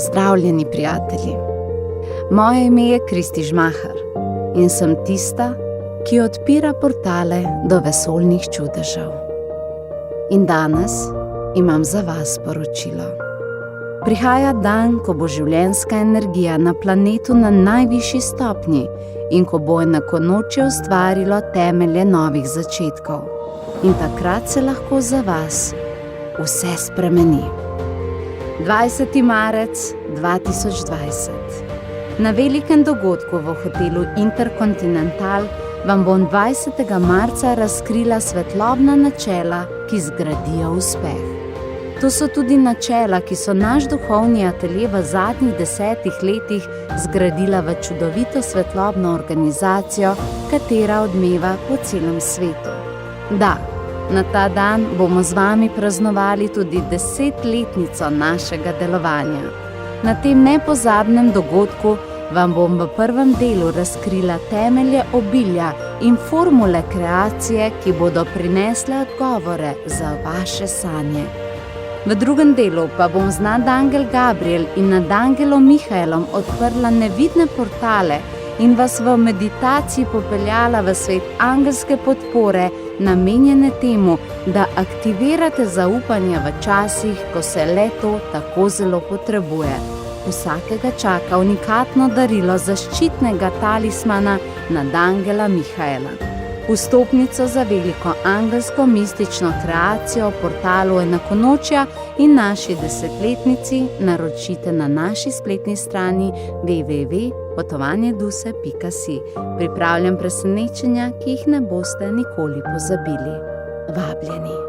Pozdravljeni, prijatelji. Moje ime je Kristi Žmahar in sem tista, ki odpira portale do vesoljnih čudežev. In danes imam za vas sporočilo. Prihaja dan, ko bo življenjska energija na planetu na najvišji stopnji in ko bo enakonočje ustvarilo temelje novih začetkov. In takrat se lahko za vas vse spremeni. 20. marec 2020. Na velikem dogodku v hotelu Intercontinental vam bom 20. marca razkrila svetlobna načela, ki zgradijo uspeh. To so tudi načela, ki so naš duhovni atelje v zadnjih 10 letih zgradila v čudovito svetlobno organizacijo, katera odmeva po celem svetu. Da, na ta dan bomo z vami praznovali tudi 10-letnico našega delovanja. Na tem nepozabnem dogodku vam bom v prvem delu razkrila temelje obilja in formule kreacije, ki bodo prinesle odgovore za vaše sanje. V drugem delu pa bom z nadangel Gabriel in nadangelom Mihaelom odprla nevidne portale in vas v meditaciji popeljala v svet angelske podpore, namenjene temu, da aktivirate zaupanje v časih, ko se le-to tako zelo potrebuje. Vsakega čaka unikatno darilo zaščitnega talismana nadangela Mihaela. Vstopnico za veliko angelsko mistično kreacijo v portalu enakonočja in naši 10-letnici naročite na naši spletni strani www.potovanjeduse.si. Pripravljam presenečenja, ki jih ne boste nikoli pozabili. Vabljeni.